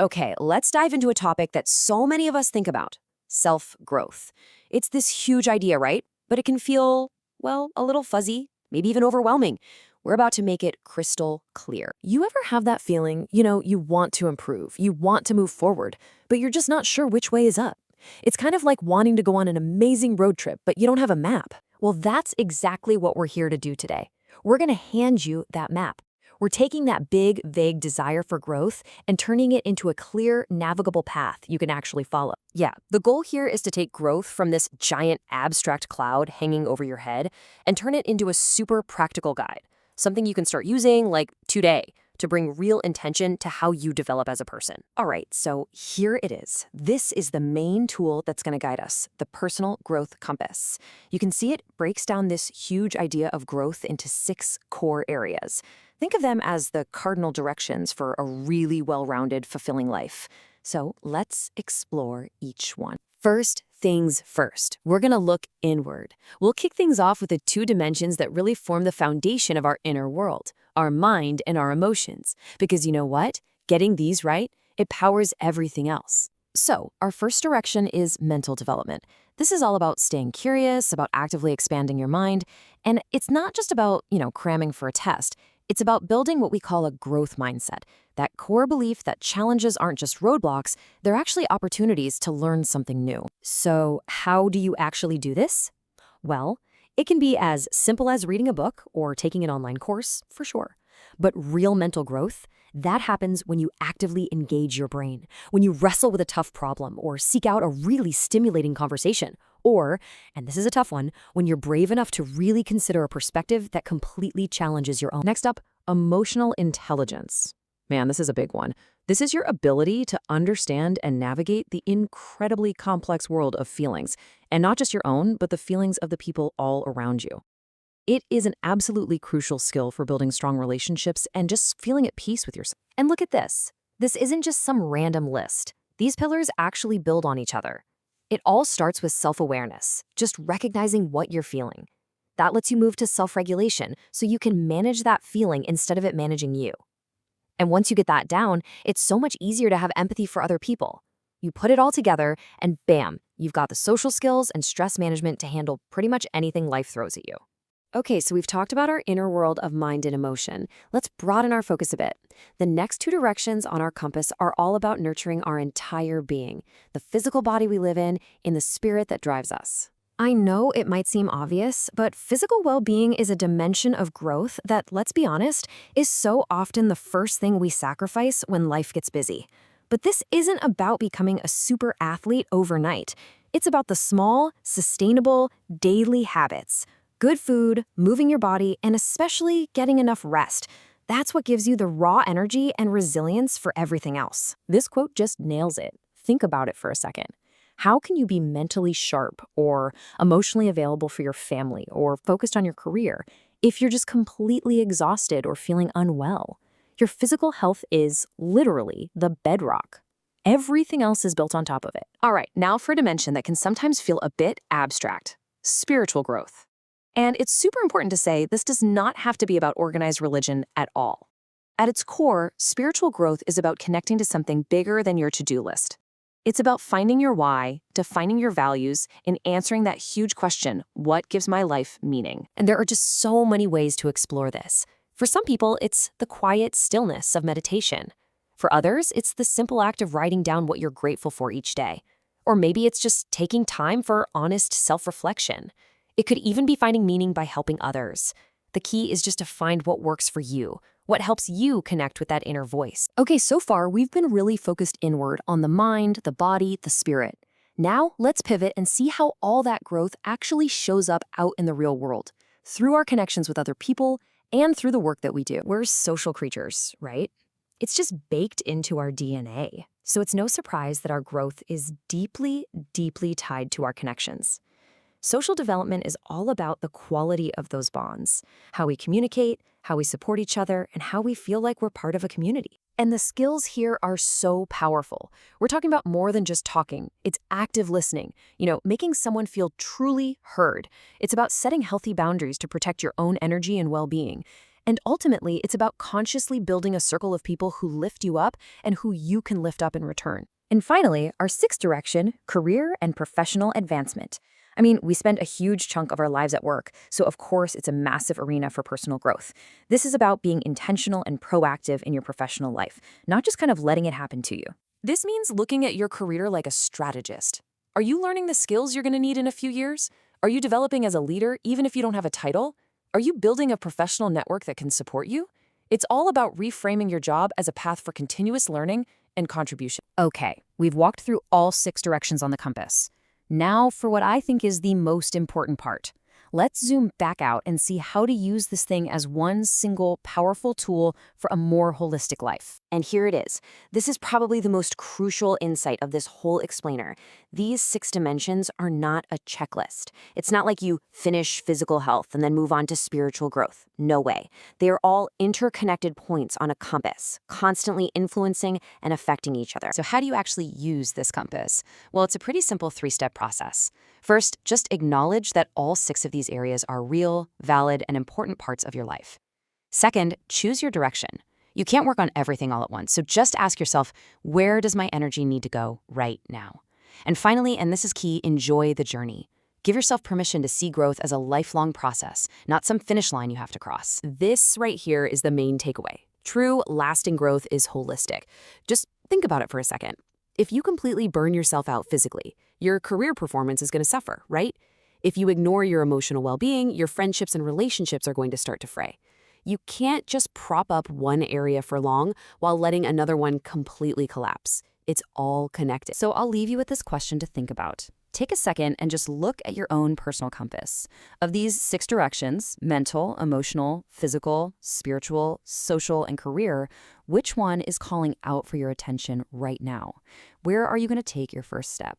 Okay, let's dive into a topic that so many of us think about: self-growth. It's this huge idea, right? But it can feel, well, a little fuzzy, maybe even overwhelming. We're about to make it crystal clear. You ever have that feeling, you want to improve, you want to move forward, but you're just not sure which way is up? It's kind of like wanting to go on an amazing road trip, but you don't have a map. Well, that's exactly what we're here to do today. We're going to hand you that map. We're taking that big, vague desire for growth and turning it into a clear, navigable path you can actually follow. Yeah, the goal here is to take growth from this giant abstract cloud hanging over your head and turn it into a super practical guide, something you can start using like today to bring real intention to how you develop as a person. All right, so here it is. This is the main tool that's going to guide us, the personal growth compass. You can see it breaks down this huge idea of growth into 6 core areas. Think of them as the cardinal directions for a really well-rounded, fulfilling life. So let's explore each one. First things first, we're going to look inward. We'll kick things off with the 2 dimensions that really form the foundation of our inner world: our mind and our emotions. Because you know what? Getting these right, it powers everything else. So our first direction is mental development. This is all about staying curious, about actively expanding your mind. And it's not just about, cramming for a test. It's about building what we call a growth mindset, that core belief that challenges aren't just roadblocks, they're actually opportunities to learn something new. So how do you actually do this? Well, it can be as simple as reading a book or taking an online course, for sure. But real mental growth, that happens when you actively engage your brain, when you wrestle with a tough problem or seek out a really stimulating conversation. Or, and this is a tough one, when you're brave enough to really consider a perspective that completely challenges your own. Next up, emotional intelligence. Man, this is a big one. This is your ability to understand and navigate the incredibly complex world of feelings, and not just your own, but the feelings of the people all around you. It is an absolutely crucial skill for building strong relationships and just feeling at peace with yourself. And look at this. This isn't just some random list. These pillars actually build on each other. It all starts with self-awareness, just recognizing what you're feeling. That lets you move to self-regulation so you can manage that feeling instead of it managing you. And once you get that down, it's so much easier to have empathy for other people. You put it all together and bam, you've got the social skills and stress management to handle pretty much anything life throws at you. Okay, so we've talked about our inner world of mind and emotion. Let's broaden our focus a bit. The next 2 directions on our compass are all about nurturing our entire being, the physical body we live in the spirit that drives us. I know it might seem obvious, but physical well-being is a dimension of growth that, let's be honest, is so often the first thing we sacrifice when life gets busy. But this isn't about becoming a super athlete overnight. It's about the small, sustainable, daily habits. Good food, moving your body, and especially getting enough rest. That's what gives you the raw energy and resilience for everything else. This quote just nails it. Think about it for a second. How can you be mentally sharp or emotionally available for your family or focused on your career if you're just completely exhausted or feeling unwell? Your physical health is literally the bedrock. Everything else is built on top of it. All right, now for a dimension that can sometimes feel a bit abstract: spiritual growth. And it's super important to say this does not have to be about organized religion at all. At its core, spiritual growth is about connecting to something bigger than your to-do list. It's about finding your why, defining your values, and answering that huge question: what gives my life meaning? And there are just so many ways to explore this. For some people, it's the quiet stillness of meditation. For others, it's the simple act of writing down what you're grateful for each day. Or maybe it's just taking time for honest self-reflection. It could even be finding meaning by helping others. The key is just to find what works for you, what helps you connect with that inner voice. Okay, so far we've been really focused inward on the mind, the body, the spirit. Now let's pivot and see how all that growth actually shows up out in the real world, through our connections with other people and through the work that we do. We're social creatures, right? It's just baked into our DNA. So it's no surprise that our growth is deeply, deeply tied to our connections. Social development is all about the quality of those bonds, how we communicate, how we support each other, and how we feel like we're part of a community. And the skills here are so powerful. We're talking about more than just talking. It's active listening, making someone feel truly heard. It's about setting healthy boundaries to protect your own energy and well-being. And ultimately, it's about consciously building a circle of people who lift you up and who you can lift up in return. And finally, our sixth direction, career and professional advancement. I mean, we spend a huge chunk of our lives at work, so of course it's a massive arena for personal growth. This is about being intentional and proactive in your professional life, not just kind of letting it happen to you. This means looking at your career like a strategist. Are you learning the skills you're going to need in a few years? Are you developing as a leader even if you don't have a title? Are you building a professional network that can support you? It's all about reframing your job as a path for continuous learning and contribution. Okay, we've walked through all 6 directions on the compass. Now for what I think is the most important part. Let's zoom back out and see how to use this thing as one single powerful tool for a more holistic life. And here it is. This is probably the most crucial insight of this whole explainer. These 6 dimensions are not a checklist. It's not like you finish physical health and then move on to spiritual growth. No way. They are all interconnected points on a compass, constantly influencing and affecting each other. So how do you actually use this compass? Well, it's a pretty simple 3-step process. First, just acknowledge that all 6 of these areas are real, valid, and important parts of your life. Second, choose your direction. You can't work on everything all at once, so just ask yourself, where does my energy need to go right now? And finally, and this is key, enjoy the journey. Give yourself permission to see growth as a lifelong process, not some finish line you have to cross. This right here is the main takeaway. True, lasting growth is holistic. Just think about it for a second. If you completely burn yourself out physically, your career performance is going to suffer, right? If you ignore your emotional well-being, your friendships and relationships are going to start to fray. You can't just prop up one area for long while letting another one completely collapse. It's all connected. So I'll leave you with this question to think about. Take a second and just look at your own personal compass. Of these 6 directions, mental, emotional, physical, spiritual, social, and career, which one is calling out for your attention right now? Where are you going to take your first step?